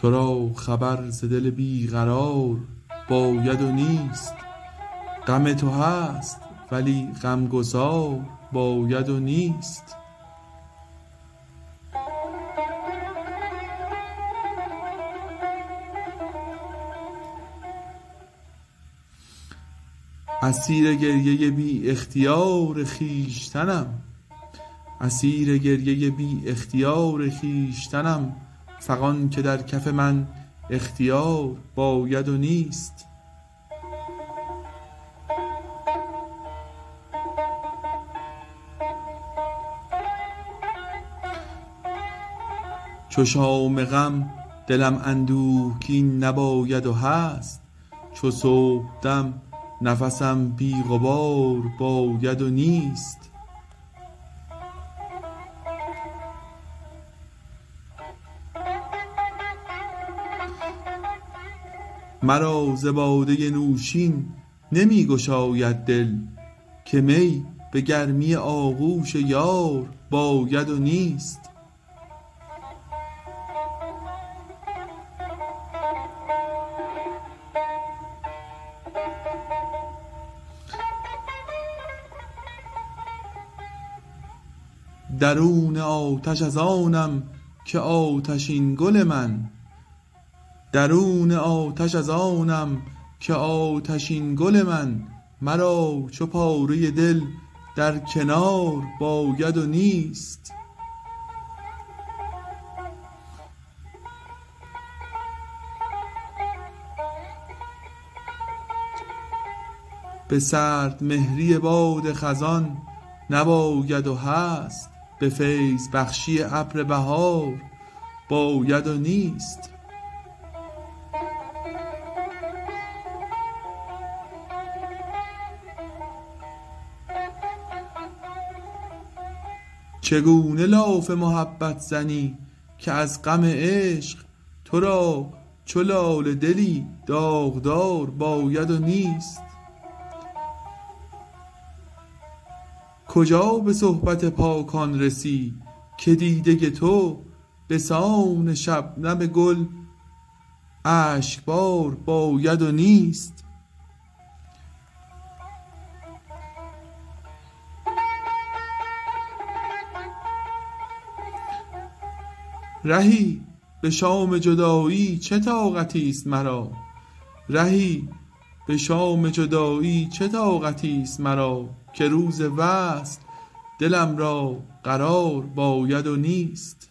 تو را خبر ز دل بیقرار باید و نیست. غم تو هست ولی غمگسار باید و نیست. اسیر گریه بی اختیار خویشتنم، اسیر گریه بی اختیار خویشتنم. فغان که در کف من اختیار باید و نیست. چو شام غم دلم اندوهگین نباید و هست. چو صبحدم نفسم بی غبار باید و نیست. مرا ز باده نوشین نمی گشاید دل، که می به گرمی آغوش یار باید و نیست. درون آتش از آنم که آتشین گل من، درون آتش از آنم که آتشین گل من. مرا چو پاره دل در کنار باید و نیست. به سرد مهری باد خزان نباید و هست. به فیض بخشی ابر بهار باید و نیست. چگونه لاف محبت زنی که از غم عشق تو را چو لاله دلی داغدار باید و نیست. کجا به صحبت پاکان رسی که دیده تو به سان شبنم گل اشکبار باید و نیست. رهی به شام جدایی چه طاقتی است مرا، رهی به شام جدایی چه طاقتی است مرا. که روز وصل دلم را قرار باید و نیست.